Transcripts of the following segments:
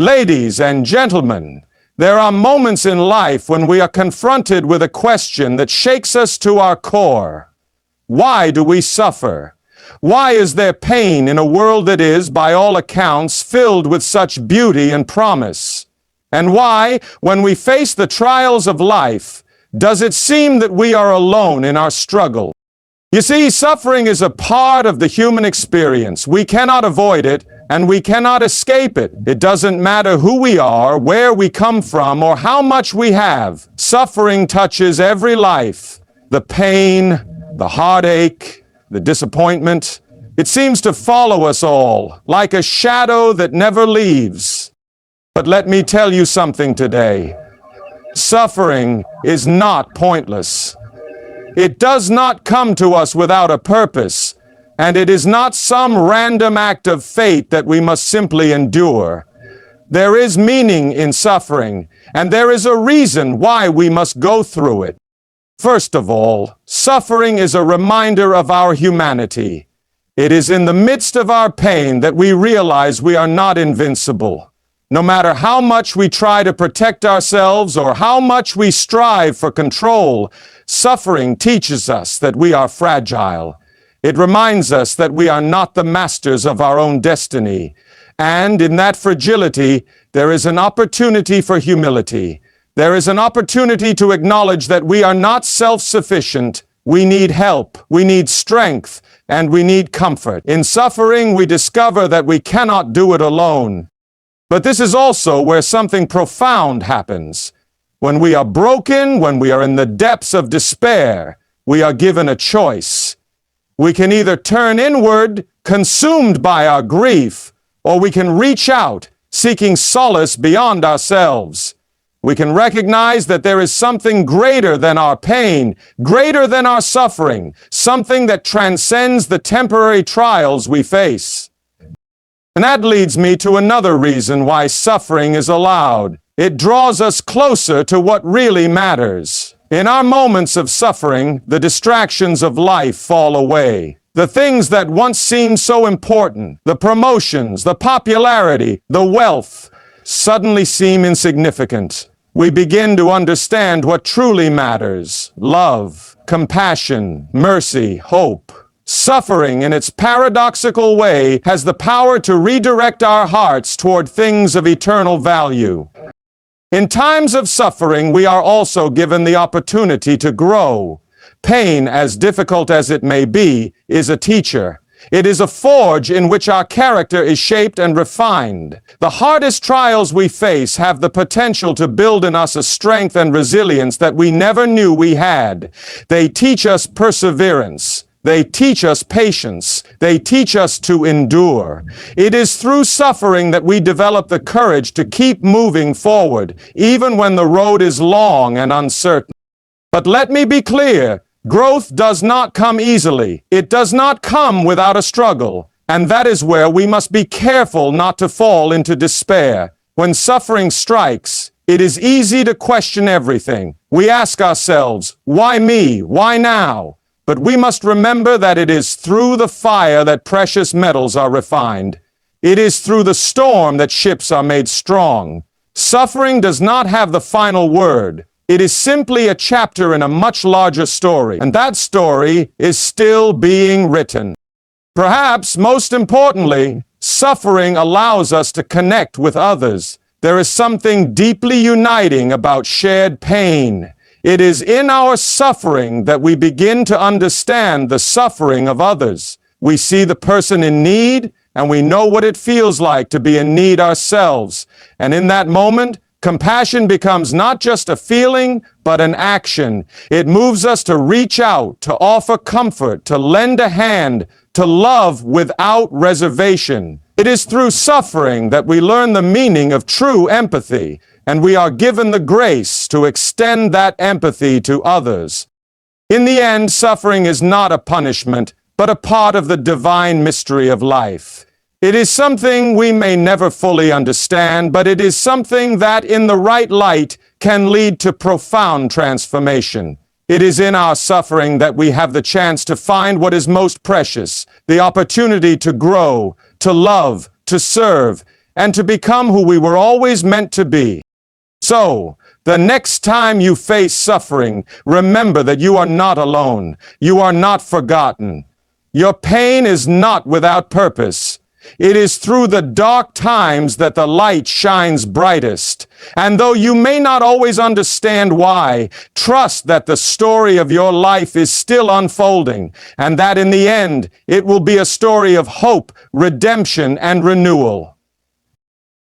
Ladies and gentlemen, there are moments in life when we are confronted with a question that shakes us to our core. Why do we suffer? Why is there pain in a world that is, by all accounts, filled with such beauty and promise? And why, when we face the trials of life, does it seem that we are alone in our struggle? You see, suffering is a part of the human experience. We cannot avoid it, and we cannot escape it. It doesn't matter who we are, where we come from, or how much we have. Suffering touches every life. The pain, the heartache, the disappointment. It seems to follow us all, like a shadow that never leaves. But let me tell you something today. Suffering is not pointless. It does not come to us without a purpose, and it is not some random act of fate that we must simply endure. There is meaning in suffering, and there is a reason why we must go through it. First of all, suffering is a reminder of our humanity. It is in the midst of our pain that we realize we are not invincible. No matter how much we try to protect ourselves or how much we strive for control, suffering teaches us that we are fragile. It reminds us that we are not the masters of our own destiny. And in that fragility, there is an opportunity for humility. There is an opportunity to acknowledge that we are not self-sufficient. We need help, we need strength, and we need comfort. In suffering, we discover that we cannot do it alone. But this is also where something profound happens. When we are broken, when we are in the depths of despair, we are given a choice. We can either turn inward, consumed by our grief, or we can reach out, seeking solace beyond ourselves. We can recognize that there is something greater than our pain, greater than our suffering, something that transcends the temporary trials we face. And that leads me to another reason why suffering is allowed. It draws us closer to what really matters. In our moments of suffering, the distractions of life fall away. The things that once seemed so important, the promotions, the popularity, the wealth, suddenly seem insignificant. We begin to understand what truly matters: love, compassion, mercy, hope. Suffering, in its paradoxical way, has the power to redirect our hearts toward things of eternal value. In times of suffering, we are also given the opportunity to grow. Pain, as difficult as it may be, is a teacher. It is a forge in which our character is shaped and refined. The hardest trials we face have the potential to build in us a strength and resilience that we never knew we had. They teach us perseverance. They teach us patience. They teach us to endure. It is through suffering that we develop the courage to keep moving forward, even when the road is long and uncertain. But let me be clear, growth does not come easily. It does not come without a struggle. And that is where we must be careful not to fall into despair. When suffering strikes, it is easy to question everything. We ask ourselves, why me? Why now? But we must remember that it is through the fire that precious metals are refined. It is through the storm that ships are made strong. Suffering does not have the final word. It is simply a chapter in a much larger story, and that story is still being written. Perhaps most importantly, suffering allows us to connect with others. There is something deeply uniting about shared pain. It is in our suffering that we begin to understand the suffering of others. We see the person in need, and we know what it feels like to be in need ourselves. And in that moment, compassion becomes not just a feeling, but an action. It moves us to reach out, to offer comfort, to lend a hand, to love without reservation. It is through suffering that we learn the meaning of true empathy, and we are given the grace to extend that empathy to others. In the end, suffering is not a punishment, but a part of the divine mystery of life. It is something we may never fully understand, but it is something that, in the right light, can lead to profound transformation. It is in our suffering that we have the chance to find what is most precious, the opportunity to grow, to love, to serve, and to become who we were always meant to be. So, the next time you face suffering, remember that you are not alone. You are not forgotten. Your pain is not without purpose. It is through the dark times that the light shines brightest. And though you may not always understand why, trust that the story of your life is still unfolding, and that in the end, it will be a story of hope, redemption, and renewal.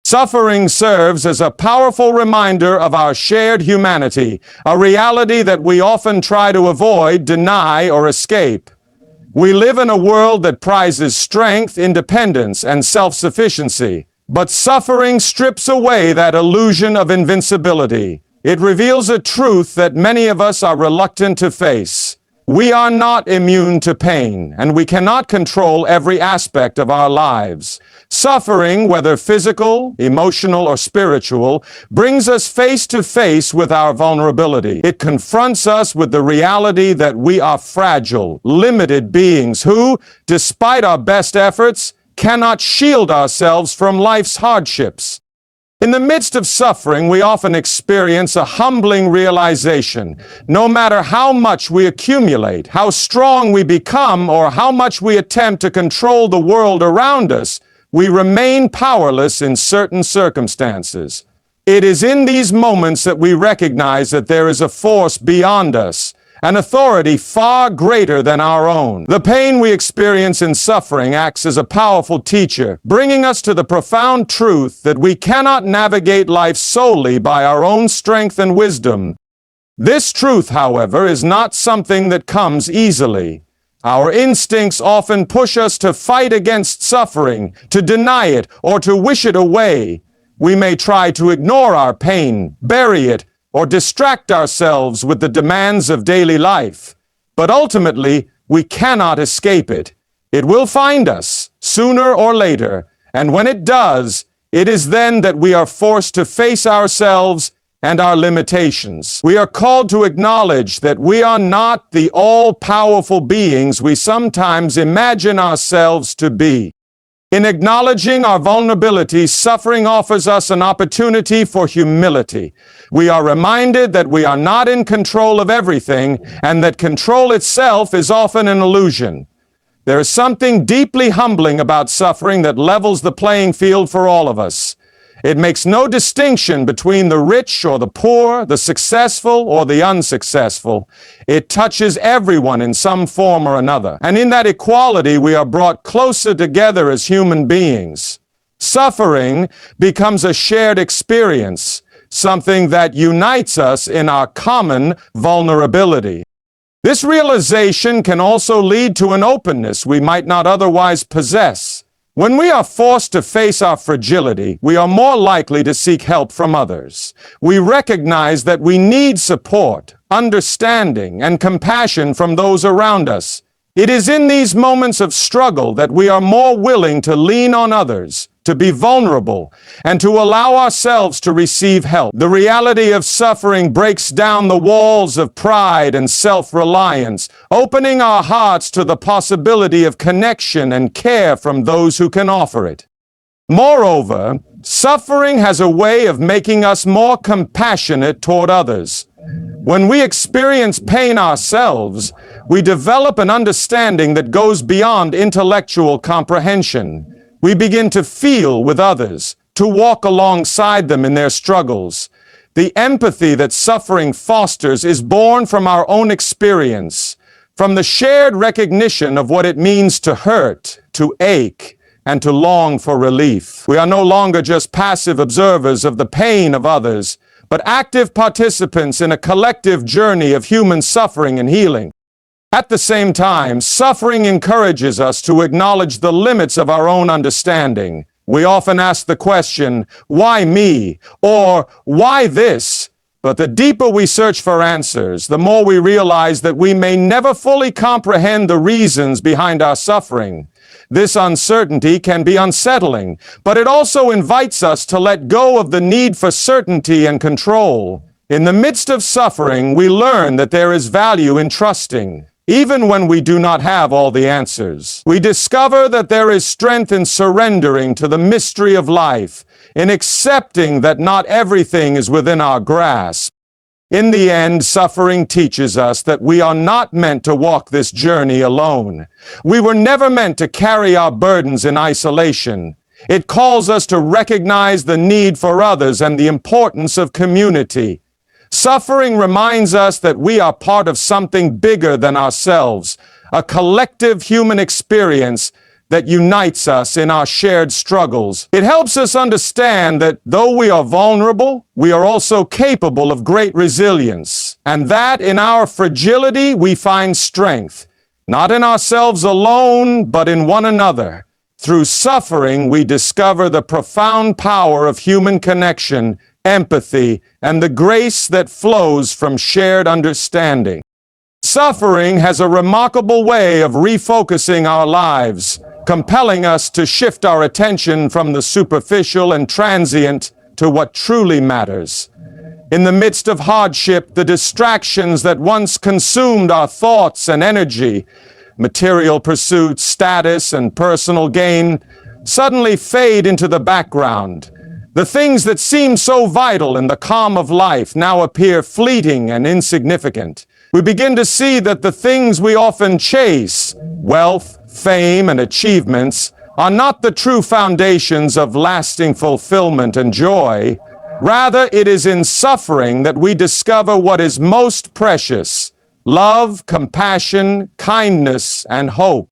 Suffering serves as a powerful reminder of our shared humanity, a reality that we often try to avoid, deny, or escape. We live in a world that prizes strength, independence, and self-sufficiency, but suffering strips away that illusion of invincibility. It reveals a truth that many of us are reluctant to face. We are not immune to pain, and we cannot control every aspect of our lives. Suffering, whether physical, emotional, or spiritual, brings us face to face with our vulnerability. It confronts us with the reality that we are fragile, limited beings who, despite our best efforts, cannot shield ourselves from life's hardships. In the midst of suffering, we often experience a humbling realization. No matter how much we accumulate, how strong we become, or how much we attempt to control the world around us, we remain powerless in certain circumstances. It is in these moments that we recognize that there is a force beyond us, an authority far greater than our own. The pain we experience in suffering acts as a powerful teacher, bringing us to the profound truth that we cannot navigate life solely by our own strength and wisdom. This truth, however, is not something that comes easily. Our instincts often push us to fight against suffering, to deny it, or to wish it away. We may try to ignore our pain, bury it, or distract ourselves with the demands of daily life. But ultimately, we cannot escape it. It will find us, sooner or later, and when it does, it is then that we are forced to face ourselves and our limitations. We are called to acknowledge that we are not the all-powerful beings we sometimes imagine ourselves to be. In acknowledging our vulnerability, suffering offers us an opportunity for humility. We are reminded that we are not in control of everything, and that control itself is often an illusion. There is something deeply humbling about suffering that levels the playing field for all of us. It makes no distinction between the rich or the poor, the successful or the unsuccessful. It touches everyone in some form or another. And in that equality, we are brought closer together as human beings. Suffering becomes a shared experience, something that unites us in our common vulnerability. This realization can also lead to an openness we might not otherwise possess. When we are forced to face our fragility, we are more likely to seek help from others. We recognize that we need support, understanding, and compassion from those around us. It is in these moments of struggle that we are more willing to lean on others, to be vulnerable, and to allow ourselves to receive help. The reality of suffering breaks down the walls of pride and self-reliance, opening our hearts to the possibility of connection and care from those who can offer it. Moreover, suffering has a way of making us more compassionate toward others. When we experience pain ourselves, we develop an understanding that goes beyond intellectual comprehension. We begin to feel with others, to walk alongside them in their struggles. The empathy that suffering fosters is born from our own experience, from the shared recognition of what it means to hurt, to ache, and to long for relief. We are no longer just passive observers of the pain of others, but active participants in a collective journey of human suffering and healing. At the same time, suffering encourages us to acknowledge the limits of our own understanding. We often ask the question, why me? Or why this? But the deeper we search for answers, the more we realize that we may never fully comprehend the reasons behind our suffering. This uncertainty can be unsettling, but it also invites us to let go of the need for certainty and control. In the midst of suffering, we learn that there is value in trusting. Even when we do not have all the answers, we discover that there is strength in surrendering to the mystery of life, in accepting that not everything is within our grasp. In the end, suffering teaches us that we are not meant to walk this journey alone. We were never meant to carry our burdens in isolation. It calls us to recognize the need for others and the importance of community. Suffering reminds us that we are part of something bigger than ourselves, a collective human experience that unites us in our shared struggles. It helps us understand that though we are vulnerable, we are also capable of great resilience, and that in our fragility we find strength, not in ourselves alone, but in one another. Through suffering, we discover the profound power of human connection, empathy, and the grace that flows from shared understanding. Suffering has a remarkable way of refocusing our lives, compelling us to shift our attention from the superficial and transient to what truly matters. In the midst of hardship, the distractions that once consumed our thoughts and energy, material pursuits, status, and personal gain, suddenly fade into the background. The things that seem so vital in the calm of life now appear fleeting and insignificant. We begin to see that the things we often chase, wealth, fame, and achievements, are not the true foundations of lasting fulfillment and joy. Rather, it is in suffering that we discover what is most precious: love, compassion, kindness, and hope.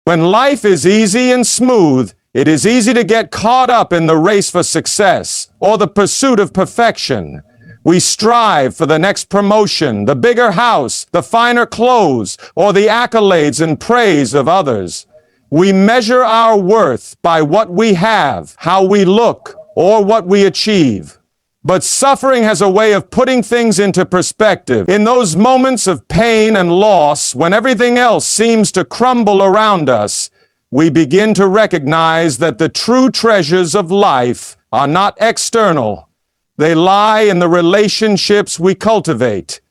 When life is easy and smooth, it is easy to get caught up in the race for success or the pursuit of perfection. We strive for the next promotion, the bigger house, the finer clothes, or the accolades and praise of others. We measure our worth by what we have, how we look, or what we achieve. But suffering has a way of putting things into perspective. In those moments of pain and loss, when everything else seems to crumble around us, we begin to recognize that the true treasures of life are not external. They lie in the relationships we cultivate,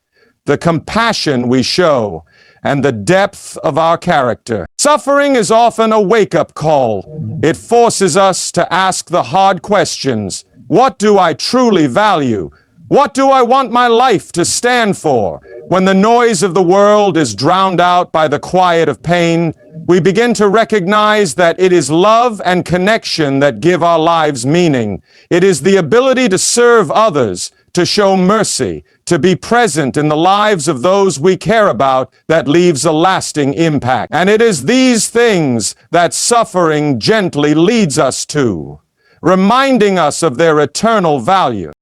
the compassion we show, and the depth of our character. Suffering is often a wake-up call. It forces us to ask the hard questions. What do I truly value? What do I want my life to stand for? When the noise of the world is drowned out by the quiet of pain, we begin to recognize that it is love and connection that give our lives meaning. It is the ability to serve others, to show mercy, to be present in the lives of those we care about that leaves a lasting impact. And it is these things that suffering gently leads us to, reminding us of their eternal value.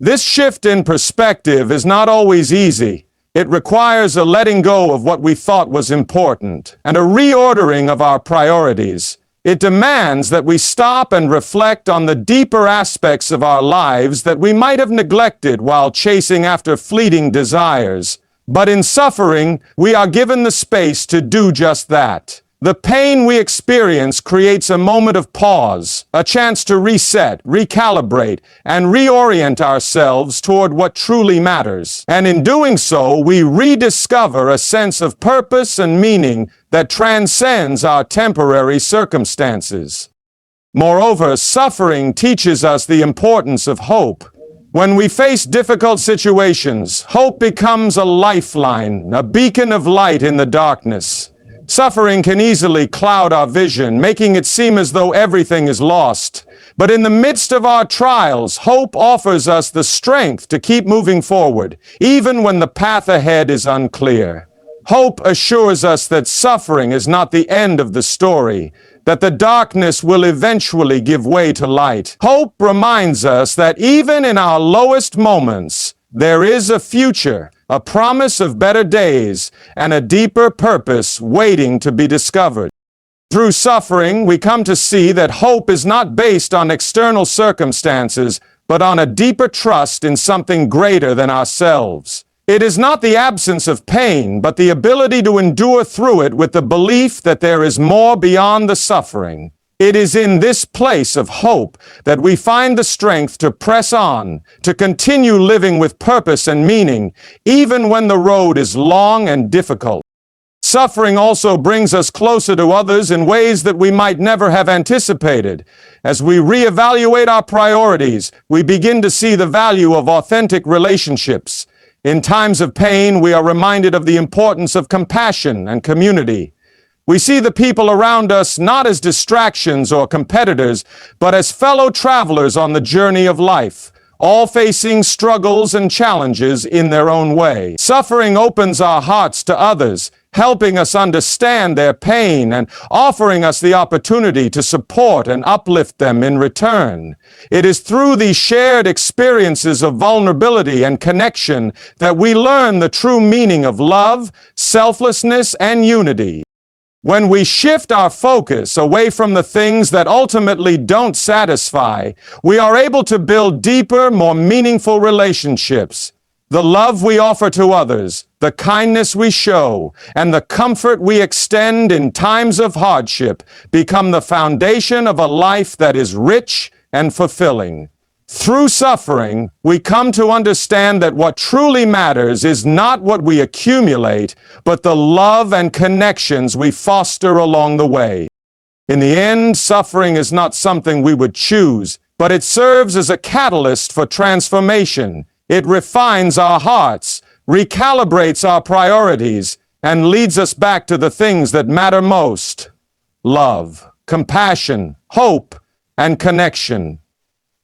This shift in perspective is not always easy. It requires a letting go of what we thought was important and a reordering of our priorities. It demands that we stop and reflect on the deeper aspects of our lives that we might have neglected while chasing after fleeting desires. But in suffering, we are given the space to do just that. The pain we experience creates a moment of pause, a chance to reset, recalibrate, and reorient ourselves toward what truly matters. And in doing so, we rediscover a sense of purpose and meaning that transcends our temporary circumstances. Moreover, suffering teaches us the importance of hope. When we face difficult situations, hope becomes a lifeline, a beacon of light in the darkness. Suffering can easily cloud our vision, making it seem as though everything is lost. But in the midst of our trials, hope offers us the strength to keep moving forward, even when the path ahead is unclear. Hope assures us that suffering is not the end of the story, that the darkness will eventually give way to light. Hope reminds us that even in our lowest moments, there is a future, a promise of better days, and a deeper purpose waiting to be discovered. Through suffering, we come to see that hope is not based on external circumstances, but on a deeper trust in something greater than ourselves. It is not the absence of pain, but the ability to endure through it with the belief that there is more beyond the suffering. It is in this place of hope that we find the strength to press on, to continue living with purpose and meaning, even when the road is long and difficult. Suffering also brings us closer to others in ways that we might never have anticipated. As we reevaluate our priorities, we begin to see the value of authentic relationships. In times of pain, we are reminded of the importance of compassion and community. We see the people around us not as distractions or competitors, but as fellow travelers on the journey of life, all facing struggles and challenges in their own way. Suffering opens our hearts to others, helping us understand their pain and offering us the opportunity to support and uplift them in return. It is through these shared experiences of vulnerability and connection that we learn the true meaning of love, selflessness, and unity. When we shift our focus away from the things that ultimately don't satisfy, we are able to build deeper, more meaningful relationships. The love we offer to others, the kindness we show, and the comfort we extend in times of hardship become the foundation of a life that is rich and fulfilling. Through suffering, we come to understand that what truly matters is not what we accumulate, but the love and connections we foster along the way. In the end, suffering is not something we would choose, but it serves as a catalyst for transformation. It refines our hearts, recalibrates our priorities, and leads us back to the things that matter most: love, compassion, hope, and connection.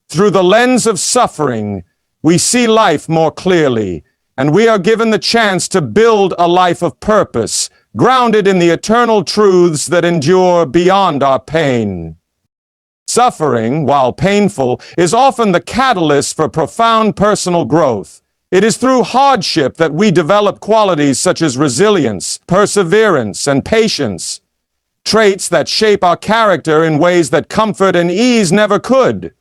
Through the lens of suffering, we see life more clearly, and we are given the chance to build a life of purpose, grounded in the eternal truths that endure beyond our pain. Suffering, while painful, is often the catalyst for profound personal growth. It is through hardship that we develop qualities such as resilience, perseverance, and patience, traits that shape our character in ways that comfort and ease never could.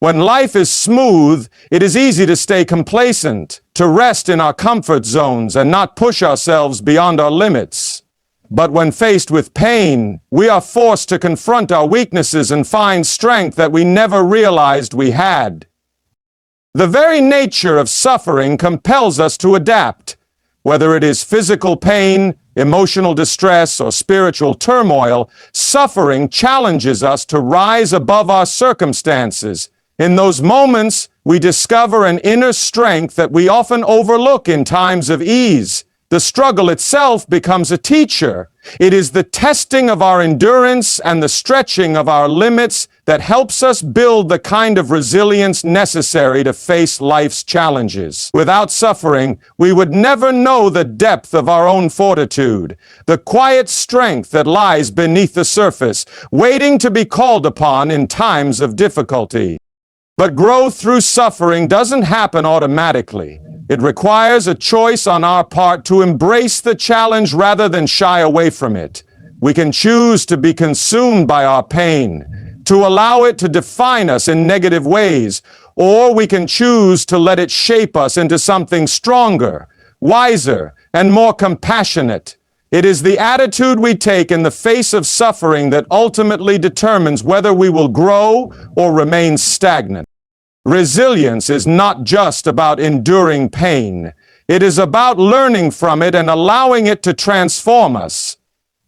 When life is smooth, it is easy to stay complacent, to rest in our comfort zones and not push ourselves beyond our limits. But when faced with pain, we are forced to confront our weaknesses and find strength that we never realized we had. The very nature of suffering compels us to adapt. Whether it is physical pain, emotional distress, or spiritual turmoil, suffering challenges us to rise above our circumstances. In those moments, we discover an inner strength that we often overlook in times of ease. The struggle itself becomes a teacher. It is the testing of our endurance and the stretching of our limits that helps us build the kind of resilience necessary to face life's challenges. Without suffering, we would never know the depth of our own fortitude, the quiet strength that lies beneath the surface, waiting to be called upon in times of difficulty. But growth through suffering doesn't happen automatically. It requires a choice on our part to embrace the challenge rather than shy away from it. We can choose to be consumed by our pain, to allow it to define us in negative ways, or we can choose to let it shape us into something stronger, wiser, and more compassionate. It is the attitude we take in the face of suffering that ultimately determines whether we will grow or remain stagnant. Resilience is not just about enduring pain. It is about learning from it and allowing it to transform us.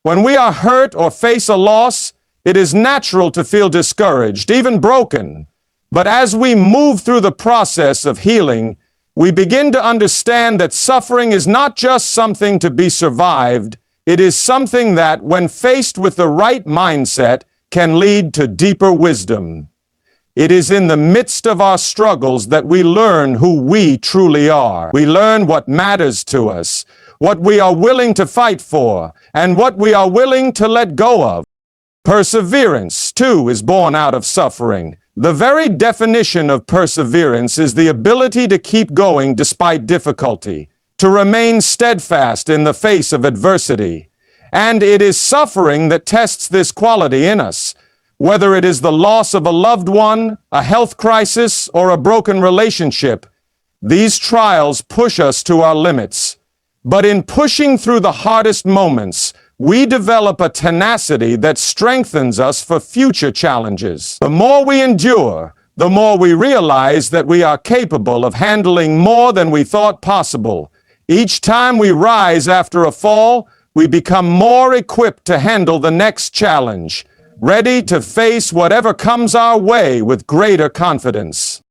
When we are hurt or face a loss, it is natural to feel discouraged, even broken. But as we move through the process of healing, we begin to understand that suffering is not just something to be survived. It is something that, when faced with the right mindset, can lead to deeper wisdom. It is in the midst of our struggles that we learn who we truly are. We learn what matters to us, what we are willing to fight for, and what we are willing to let go of. Perseverance, too, is born out of suffering. The very definition of perseverance is the ability to keep going despite difficulty, to remain steadfast in the face of adversity. And it is suffering that tests this quality in us. Whether it is the loss of a loved one, a health crisis, or a broken relationship, these trials push us to our limits. But in pushing through the hardest moments, we develop a tenacity that strengthens us for future challenges. The more we endure, the more we realize that we are capable of handling more than we thought possible. Each time we rise after a fall, we become more equipped to handle the next challenge, ready to face whatever comes our way with greater confidence.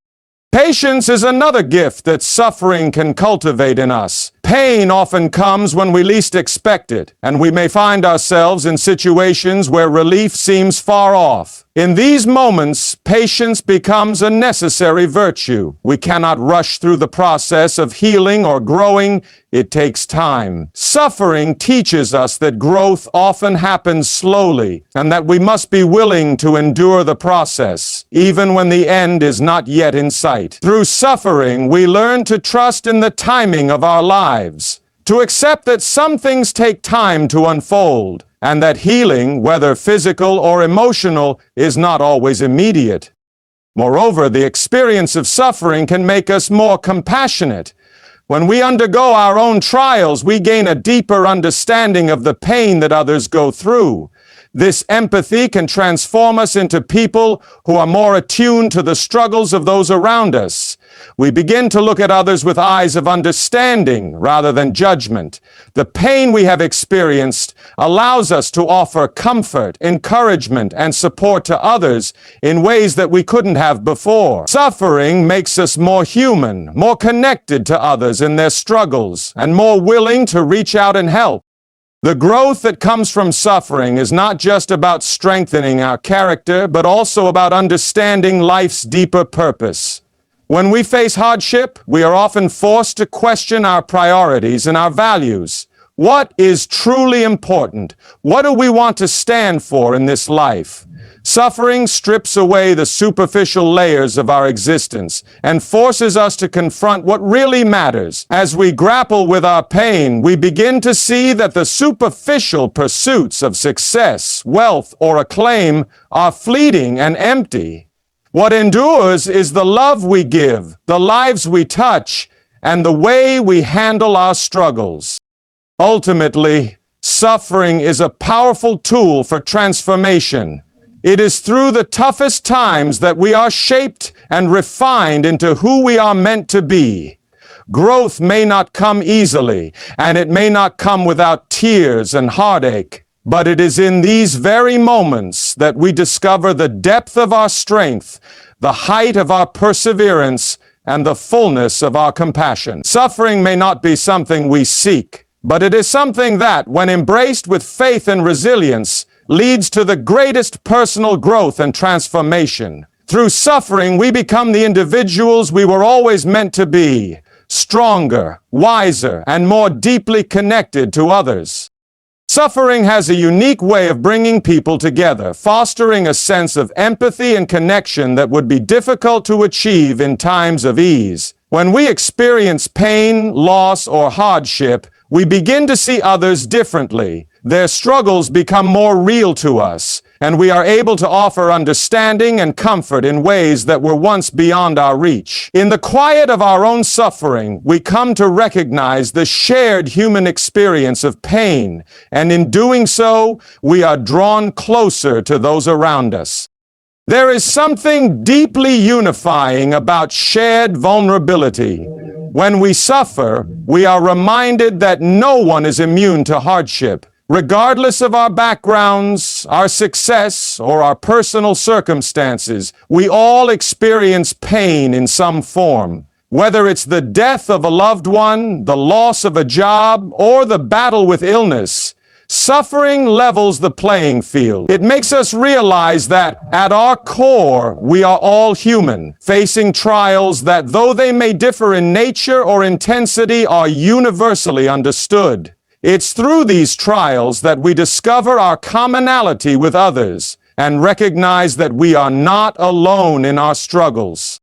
Patience is another gift that suffering can cultivate in us. Pain often comes when we least expect it, and we may find ourselves in situations where relief seems far off. In these moments, patience becomes a necessary virtue. We cannot rush through the process of healing or growing. It takes time. Suffering teaches us that growth often happens slowly, and that we must be willing to endure the process, even when the end is not yet in sight. Through suffering, we learn to trust in the timing of our lives, to accept that some things take time to unfold, and that healing, whether physical or emotional, is not always immediate. Moreover, the experience of suffering can make us more compassionate. When we undergo our own trials, we gain a deeper understanding of the pain that others go through. This empathy can transform us into people who are more attuned to the struggles of those around us. We begin to look at others with eyes of understanding rather than judgment. The pain we have experienced allows us to offer comfort, encouragement, and support to others in ways that we couldn't have before. Suffering makes us more human, more connected to others in their struggles, and more willing to reach out and help. The growth that comes from suffering is not just about strengthening our character, but also about understanding life's deeper purpose. When we face hardship, we are often forced to question our priorities and our values. What is truly important? What do we want to stand for in this life? Suffering strips away the superficial layers of our existence and forces us to confront what really matters. As we grapple with our pain, we begin to see that the superficial pursuits of success, wealth, or acclaim are fleeting and empty. What endures is the love we give, the lives we touch, and the way we handle our struggles. Ultimately, suffering is a powerful tool for transformation. It is through the toughest times that we are shaped and refined into who we are meant to be. Growth may not come easily, and it may not come without tears and heartache, but it is in these very moments that we discover the depth of our strength, the height of our perseverance, and the fullness of our compassion. Suffering may not be something we seek, but it is something that, when embraced with faith and resilience, leads to the greatest personal growth and transformation. Through suffering, we become the individuals we were always meant to be, stronger, wiser, and more deeply connected to others. Suffering has a unique way of bringing people together, fostering a sense of empathy and connection that would be difficult to achieve in times of ease. When we experience pain, loss, or hardship, we begin to see others differently. Their struggles become more real to us, and we are able to offer understanding and comfort in ways that were once beyond our reach. In the quiet of our own suffering, we come to recognize the shared human experience of pain, and in doing so, we are drawn closer to those around us. There is something deeply unifying about shared vulnerability. When we suffer, we are reminded that no one is immune to hardship. Regardless of our backgrounds, our success, or our personal circumstances, we all experience pain in some form. Whether it's the death of a loved one, the loss of a job, or the battle with illness, suffering levels the playing field. It makes us realize that, at our core, we are all human, facing trials that, though they may differ in nature or intensity, are universally understood. It's through these trials that we discover our commonality with others and recognize that we are not alone in our struggles.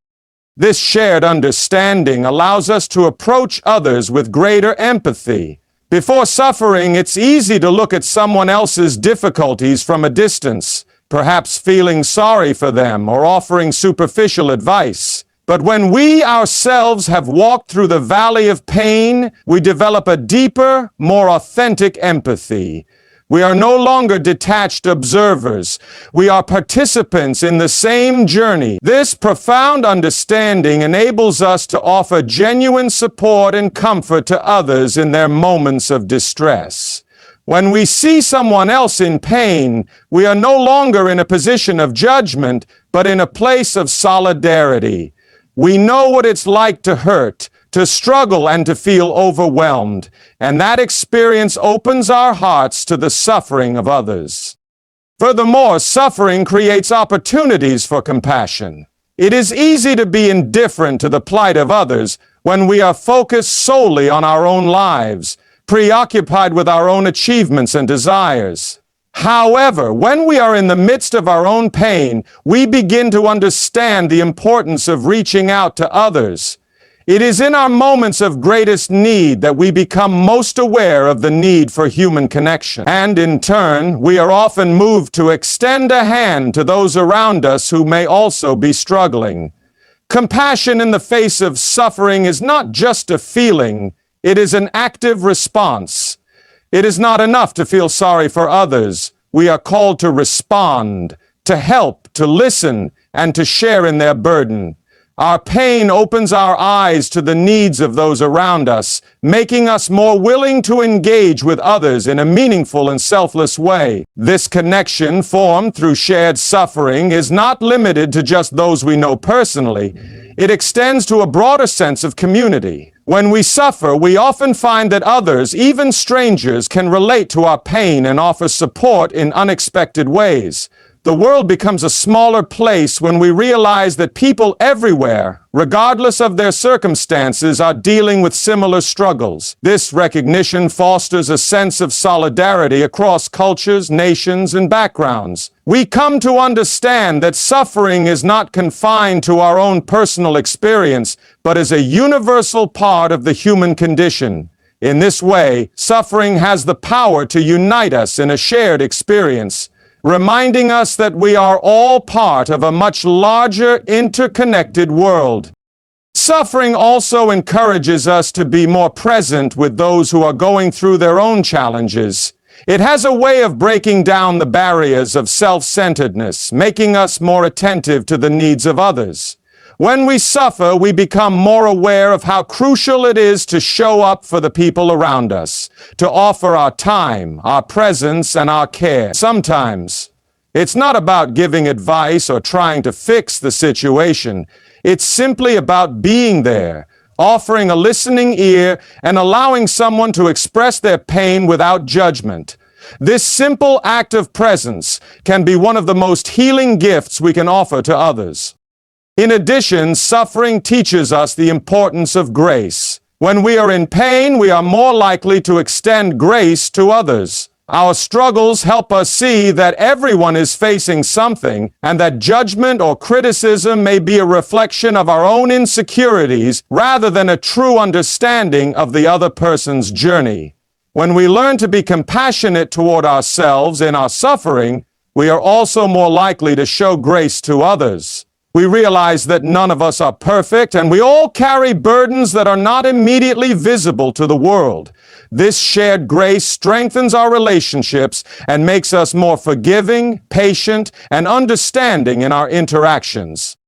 This shared understanding allows us to approach others with greater empathy. Before suffering, it's easy to look at someone else's difficulties from a distance, perhaps feeling sorry for them or offering superficial advice. But when we ourselves have walked through the valley of pain, we develop a deeper, more authentic empathy. We are no longer detached observers. We are participants in the same journey. This profound understanding enables us to offer genuine support and comfort to others in their moments of distress. When we see someone else in pain, we are no longer in a position of judgment, but in a place of solidarity. We know what it's like to hurt, to struggle, and to feel overwhelmed, and that experience opens our hearts to the suffering of others. Furthermore, suffering creates opportunities for compassion. It is easy to be indifferent to the plight of others when we are focused solely on our own lives, preoccupied with our own achievements and desires. However, when we are in the midst of our own pain, we begin to understand the importance of reaching out to others. It is in our moments of greatest need that we become most aware of the need for human connection. And in turn, we are often moved to extend a hand to those around us who may also be struggling. Compassion in the face of suffering is not just a feeling, it is an active response. It is not enough to feel sorry for others. We are called to respond, to help, to listen, and to share in their burden. Our pain opens our eyes to the needs of those around us, making us more willing to engage with others in a meaningful and selfless way. This connection, formed through shared suffering, is not limited to just those we know personally. It extends to a broader sense of community. When we suffer, we often find that others, even strangers, can relate to our pain and offer support in unexpected ways. The world becomes a smaller place when we realize that people everywhere, regardless of their circumstances, are dealing with similar struggles. This recognition fosters a sense of solidarity across cultures, nations, and backgrounds. We come to understand that suffering is not confined to our own personal experience, but is a universal part of the human condition. In this way, suffering has the power to unite us in a shared experience, reminding us that we are all part of a much larger, interconnected world. Suffering also encourages us to be more present with those who are going through their own challenges. It has a way of breaking down the barriers of self-centeredness, making us more attentive to the needs of others. When we suffer, we become more aware of how crucial it is to show up for the people around us, to offer our time, our presence, and our care. Sometimes, it's not about giving advice or trying to fix the situation. It's simply about being there, offering a listening ear, and allowing someone to express their pain without judgment. This simple act of presence can be one of the most healing gifts we can offer to others. In addition, suffering teaches us the importance of grace. When we are in pain, we are more likely to extend grace to others. Our struggles help us see that everyone is facing something, and that judgment or criticism may be a reflection of our own insecurities rather than a true understanding of the other person's journey. When we learn to be compassionate toward ourselves in our suffering, we are also more likely to show grace to others. We realize that none of us are perfect, and we all carry burdens that are not immediately visible to the world. This shared grace strengthens our relationships and makes us more forgiving, patient, and understanding in our interactions.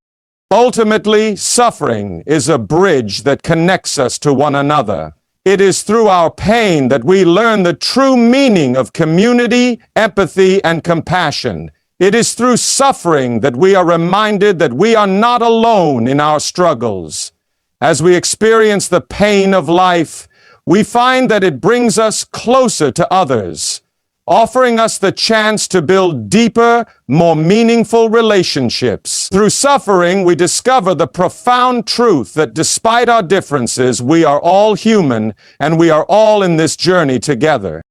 Ultimately, suffering is a bridge that connects us to one another. It is through our pain that we learn the true meaning of community, empathy, and compassion. It is through suffering that we are reminded that we are not alone in our struggles. As we experience the pain of life, we find that it brings us closer to others, offering us the chance to build deeper, more meaningful relationships. Through suffering, we discover the profound truth that despite our differences, we are all human and we are all in this journey together.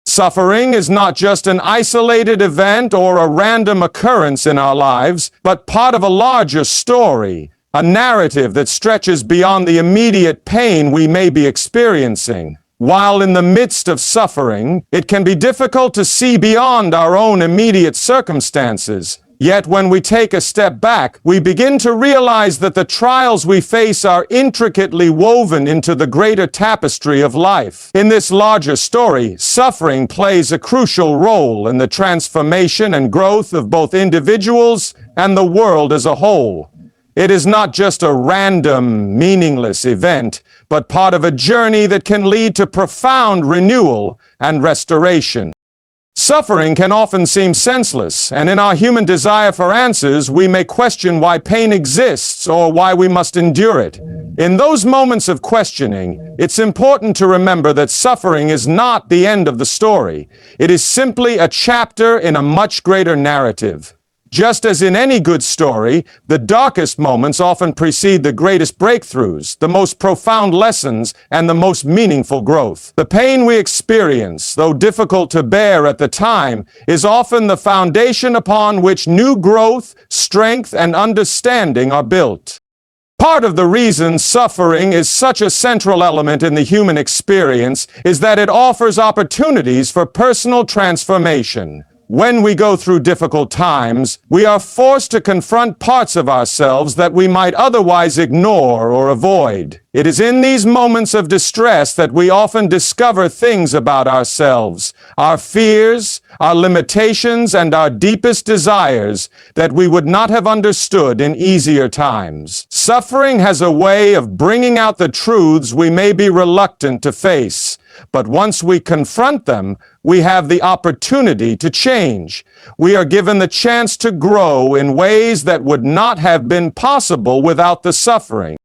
Suffering is not just an isolated event or a random occurrence in our lives, but part of a larger story, a narrative that stretches beyond the immediate pain we may be experiencing. While in the midst of suffering, it can be difficult to see beyond our own immediate circumstances. Yet when we take a step back, we begin to realize that the trials we face are intricately woven into the greater tapestry of life. In this larger story, suffering plays a crucial role in the transformation and growth of both individuals and the world as a whole. It is not just a random, meaningless event, but part of a journey that can lead to profound renewal and restoration. Suffering can often seem senseless, and in our human desire for answers, we may question why pain exists or why we must endure it. In those moments of questioning, it's important to remember that suffering is not the end of the story. It is simply a chapter in a much greater narrative. Just as in any good story, the darkest moments often precede the greatest breakthroughs, the most profound lessons, and the most meaningful growth. The pain we experience, though difficult to bear at the time, is often the foundation upon which new growth, strength, and understanding are built. Part of the reason suffering is such a central element in the human experience is that it offers opportunities for personal transformation. When we go through difficult times, we are forced to confront parts of ourselves that we might otherwise ignore or avoid. It is in these moments of distress that we often discover things about ourselves, our fears, our limitations, and our deepest desires that we would not have understood in easier times. Suffering has a way of bringing out the truths we may be reluctant to face. But once we confront them, we have the opportunity to change. We are given the chance to grow in ways that would not have been possible without the suffering.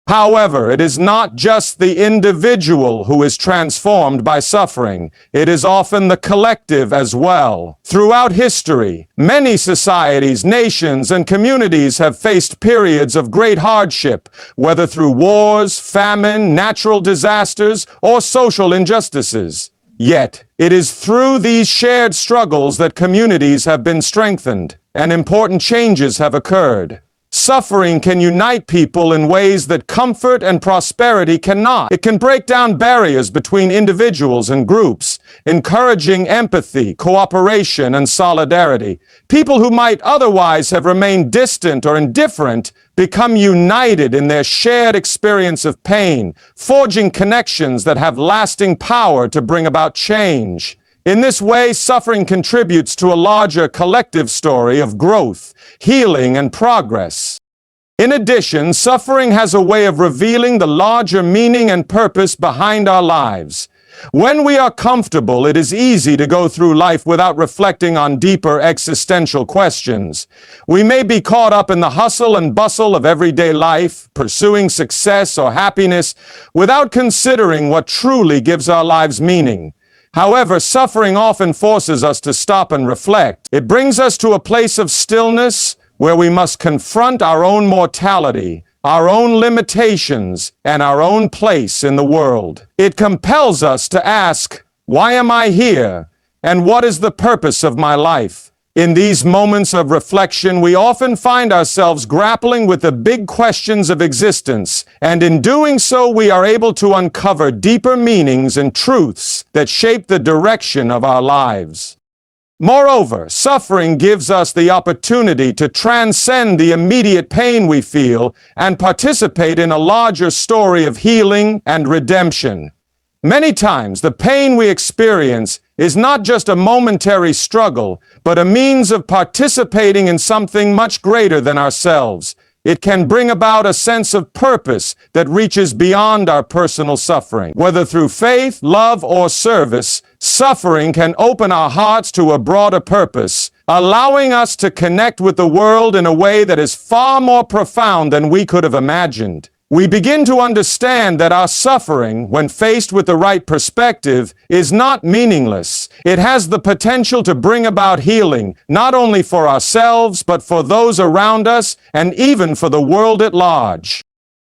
However, it is not just the individual who is transformed by suffering. It is often the collective as well. Throughout history, many societies, nations, and communities have faced periods of great hardship, whether through wars, famine, natural disasters, or social injustices. Yet, it is through these shared struggles that communities have been strengthened, and important changes have occurred. Suffering can unite people in ways that comfort and prosperity cannot. It can break down barriers between individuals and groups, encouraging empathy, cooperation, and solidarity. People who might otherwise have remained distant or indifferent become united in their shared experience of pain, forging connections that have lasting power to bring about change. In this way, suffering contributes to a larger collective story of growth, healing, and progress. In addition, suffering has a way of revealing the larger meaning and purpose behind our lives. When we are comfortable, it is easy to go through life without reflecting on deeper existential questions. We may be caught up in the hustle and bustle of everyday life, pursuing success or happiness, without considering what truly gives our lives meaning. However, suffering often forces us to stop and reflect. It brings us to a place of stillness where we must confront our own mortality, our own limitations, and our own place in the world. It compels us to ask, why am I here? And what is the purpose of my life? In these moments of reflection, we often find ourselves grappling with the big questions of existence, and in doing so, we are able to uncover deeper meanings and truths that shape the direction of our lives. Moreover, suffering gives us the opportunity to transcend the immediate pain we feel and participate in a larger story of healing and redemption. Many times, the pain we experience is not just a momentary struggle, but a means of participating in something much greater than ourselves. It can bring about a sense of purpose that reaches beyond our personal suffering. Whether through faith, love, or service, suffering can open our hearts to a broader purpose, allowing us to connect with the world in a way that is far more profound than we could have imagined. We begin to understand that our suffering, when faced with the right perspective, is not meaningless. It has the potential to bring about healing, not only for ourselves, but for those around us, and even for the world at large.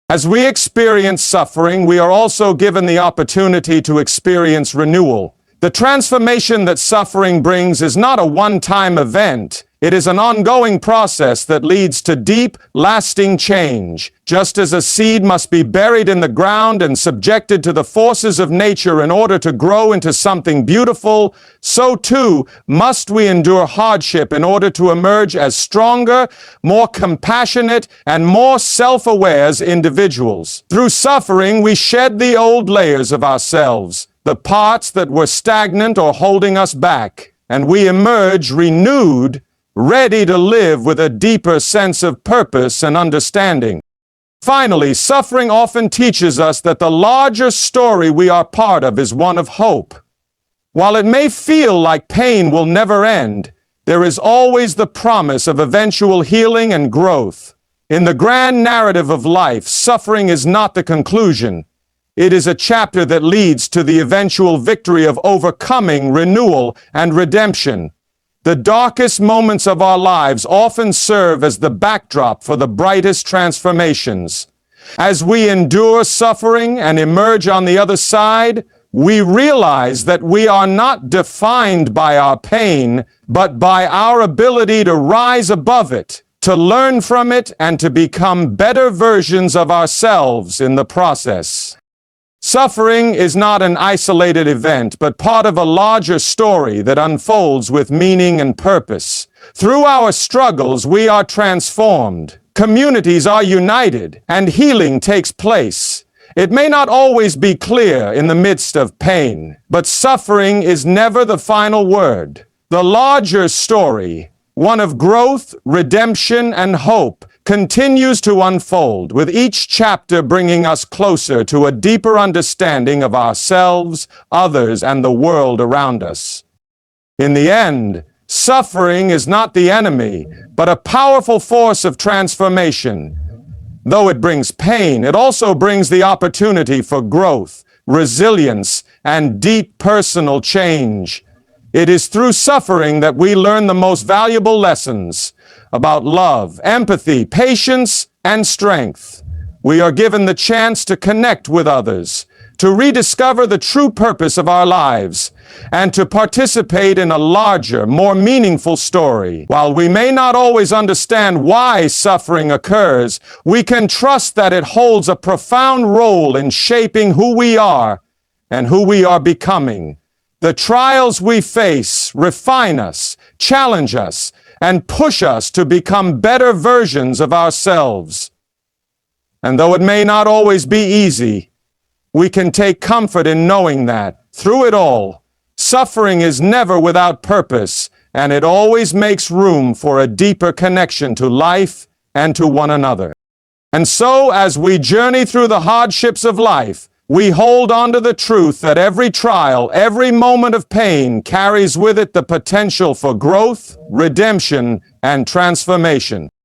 As we experience suffering, we are also given the opportunity to experience renewal. The transformation that suffering brings is not a one-time event. It is an ongoing process that leads to deep, lasting change. Just as a seed must be buried in the ground and subjected to the forces of nature in order to grow into something beautiful, so too must we endure hardship in order to emerge as stronger, more compassionate, and more self-aware as individuals. Through suffering, we shed the old layers of ourselves, the parts that were stagnant or holding us back, and we emerge renewed, ready to live with a deeper sense of purpose and understanding. Finally, suffering often teaches us that the larger story we are part of is one of hope. While it may feel like pain will never end, there is always the promise of eventual healing and growth. In the grand narrative of life, suffering is not the conclusion. It is a chapter that leads to the eventual victory of overcoming, renewal, and redemption. The darkest moments of our lives often serve as the backdrop for the brightest transformations. As we endure suffering and emerge on the other side, we realize that we are not defined by our pain, but by our ability to rise above it, to learn from it, and to become better versions of ourselves in the process. Suffering is not an isolated event, but part of a larger story that unfolds with meaning and purpose. Through our struggles, we are transformed, communities are united, and healing takes place. It may not always be clear in the midst of pain, but suffering is never the final word. The larger story, one of growth, redemption, and hope, continues to unfold, with each chapter bringing us closer to a deeper understanding of ourselves, others, and the world around us. In the end, suffering is not the enemy, but a powerful force of transformation. Though it brings pain, it also brings the opportunity for growth, resilience, and deep personal change. It is through suffering that we learn the most valuable lessons about love, empathy, patience, and strength. We are given the chance to connect with others, to rediscover the true purpose of our lives, and to participate in a larger, more meaningful story. While we may not always understand why suffering occurs, we can trust that it holds a profound role in shaping who we are and who we are becoming. The trials we face refine us, challenge us, and push us to become better versions of ourselves. And though it may not always be easy, we can take comfort in knowing that, through it all, suffering is never without purpose, and it always makes room for a deeper connection to life and to one another. And so, as we journey through the hardships of life, we hold on to the truth that every trial, every moment of pain carries with it the potential for growth, redemption, and transformation.